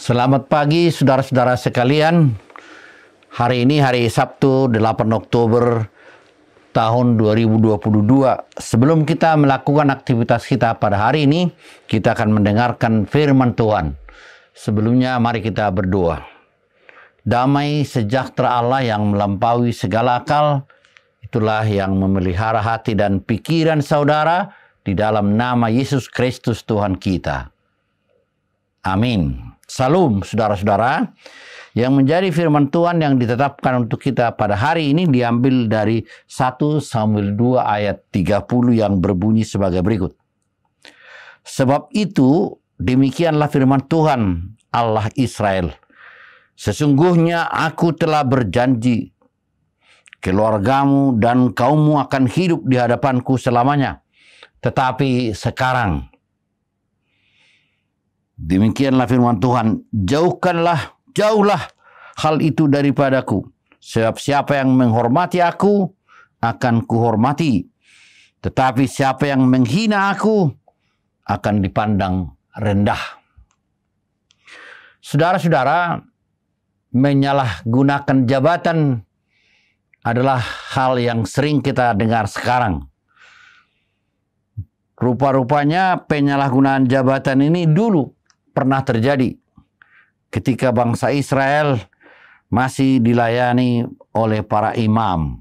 Selamat pagi saudara-saudara sekalian. Hari ini hari Sabtu 8 Oktober tahun 2022. Sebelum kita melakukan aktivitas kita pada hari ini, kita akan mendengarkan firman Tuhan. Sebelumnya mari kita berdoa. Damai sejahtera Allah yang melampaui segala akal, itulah yang memelihara hati dan pikiran saudara di dalam nama Yesus Kristus Tuhan kita. Amin. Salam saudara-saudara. Yang menjadi firman Tuhan yang ditetapkan untuk kita pada hari ini diambil dari 1 Samuel 2 ayat 30 yang berbunyi sebagai berikut. Sebab itu demikianlah firman Tuhan Allah Israel. Sesungguhnya aku telah berjanji, keluargamu dan kaummu akan hidup di hadapanku selamanya. Tetapi sekarang, demikianlah firman Tuhan, jauhlah hal itu daripadaku. Sebab siapa yang menghormati aku, akan kuhormati. Tetapi siapa yang menghina aku, akan dipandang rendah. Saudara-saudara, menyalahgunakan jabatan adalah hal yang sering kita dengar sekarang. Rupa-rupanya penyalahgunaan jabatan ini dulu pernah terjadi ketika bangsa Israel masih dilayani oleh para imam.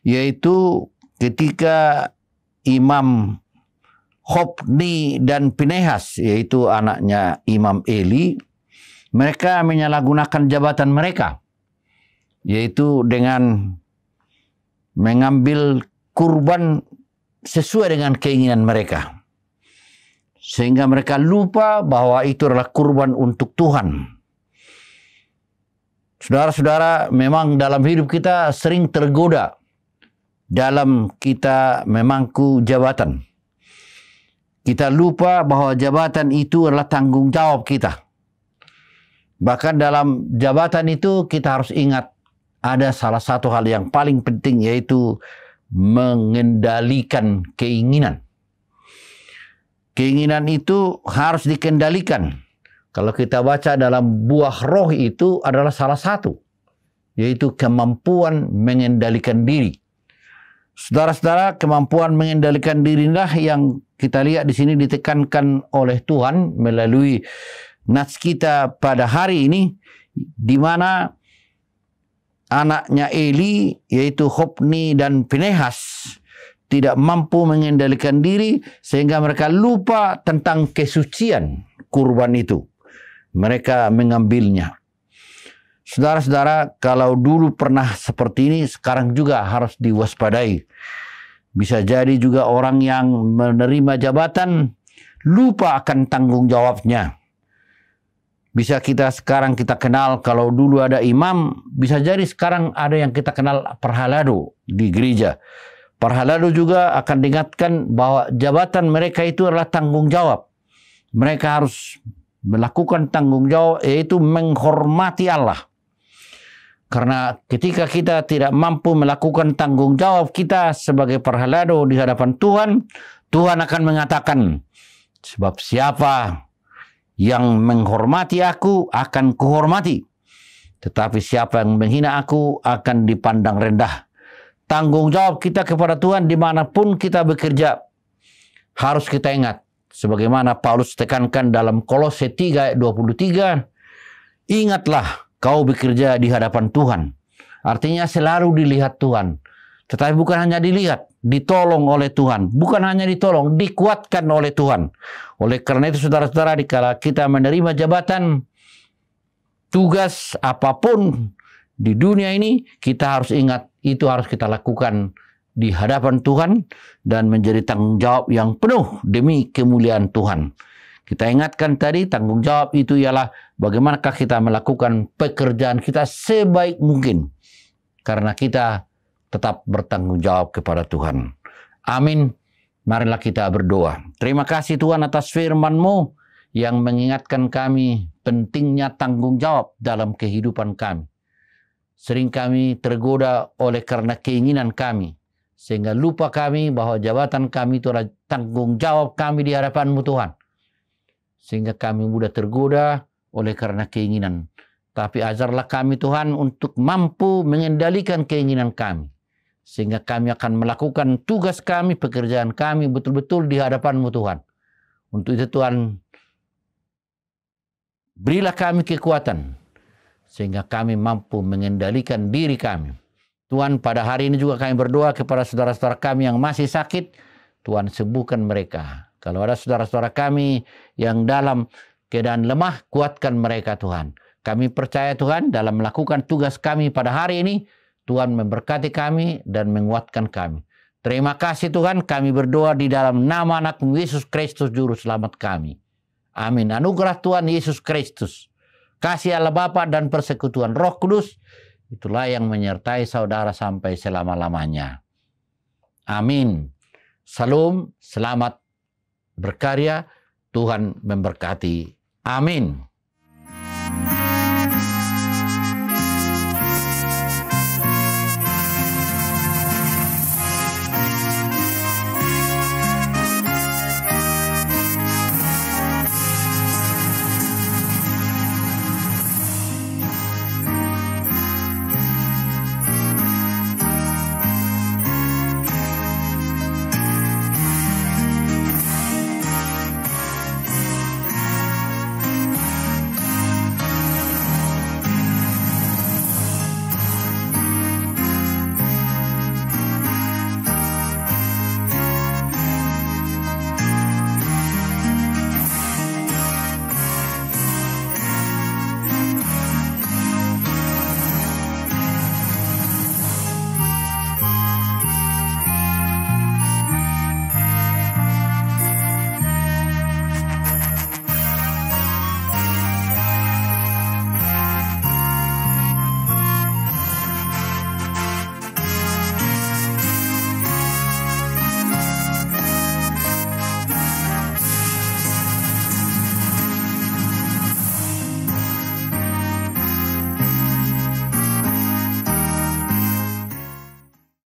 Yaitu ketika Imam Hofni dan Pinehas, yaitu anaknya Imam Eli, mereka menyalahgunakan jabatan mereka, yaitu dengan mengambil kurban sesuai dengan keinginan mereka. Sehingga mereka lupa bahwa itu adalah kurban untuk Tuhan. Saudara-saudara, memang dalam hidup kita sering tergoda dalam kita memangku jabatan. Kita lupa bahwa jabatan itu adalah tanggung jawab kita. Bahkan dalam jabatan itu kita harus ingat ada salah satu hal yang paling penting, yaitu mengendalikan keinginan. Keinginan itu harus dikendalikan. Kalau kita baca dalam buah roh itu adalah salah satu, yaitu kemampuan mengendalikan diri. Saudara-saudara, kemampuan mengendalikan diri inilah yang kita lihat di sini ditekankan oleh Tuhan melalui nats kita pada hari ini, di mana anaknya Eli, yaitu Hofni dan Pinehas, tidak mampu mengendalikan diri sehingga mereka lupa tentang kesucian kurban itu. Mereka mengambilnya. Saudara-saudara, kalau dulu pernah seperti ini, sekarang juga harus diwaspadai. Bisa jadi juga orang yang menerima jabatan lupa akan tanggung jawabnya. Bisa sekarang kita kenal, kalau dulu ada imam, bisa jadi sekarang ada yang kita kenal perhalado di gereja. Perhalado juga akan diingatkan bahwa jabatan mereka itu adalah tanggung jawab. Mereka harus melakukan tanggung jawab, yaitu menghormati Allah. Karena ketika kita tidak mampu melakukan tanggung jawab kita sebagai perhalado di hadapan Tuhan, Tuhan akan mengatakan, sebab siapa yang menghormati aku akan kuhormati. Tetapi siapa yang menghina aku akan dipandang rendah. Tanggung jawab kita kepada Tuhan dimanapun kita bekerja harus kita ingat. Sebagaimana Paulus tekankan dalam Kolose 3 ayat 23. Ingatlah kau bekerja di hadapan Tuhan. Artinya selalu dilihat Tuhan. Tetapi bukan hanya dilihat, ditolong oleh Tuhan. Bukan hanya ditolong, dikuatkan oleh Tuhan. Oleh karena itu saudara-saudara, dikala kita menerima jabatan, tugas apapun di dunia ini, kita harus ingat itu harus kita lakukan di hadapan Tuhan dan menjadi tanggung jawab yang penuh demi kemuliaan Tuhan. Kita ingatkan tadi, tanggung jawab itu ialah bagaimanakah kita melakukan pekerjaan kita sebaik mungkin. Karena kita tetap bertanggung jawab kepada Tuhan. Amin. Marilah kita berdoa. Terima kasih Tuhan atas firman-Mu yang mengingatkan kami pentingnya tanggung jawab dalam kehidupan kami. Sering kami tergoda oleh karena keinginan kami, sehingga lupa kami bahwa jabatan kami itu adalah tanggung jawab kami di hadapan-Mu Tuhan. Sehingga kami mudah tergoda oleh karena keinginan. Tapi ajarlah kami Tuhan untuk mampu mengendalikan keinginan kami. Sehingga kami akan melakukan tugas kami, pekerjaan kami betul-betul di hadapan-Mu Tuhan. Untuk itu Tuhan, berilah kami kekuatan. Sehingga kami mampu mengendalikan diri kami. Tuhan, pada hari ini juga kami berdoa kepada saudara-saudara kami yang masih sakit. Tuhan, sembuhkan mereka. Kalau ada saudara-saudara kami yang dalam keadaan lemah, kuatkan mereka Tuhan. Kami percaya Tuhan dalam melakukan tugas kami pada hari ini, Tuhan memberkati kami dan menguatkan kami. Terima kasih Tuhan, kami berdoa di dalam nama anak-Mu Yesus Kristus Juru Selamat kami. Amin. Anugerah Tuhan Yesus Kristus, kasih Allah Bapa dan persekutuan Roh Kudus, itulah yang menyertai saudara sampai selama-lamanya. Amin. Salam, selamat berkarya, Tuhan memberkati. Amin.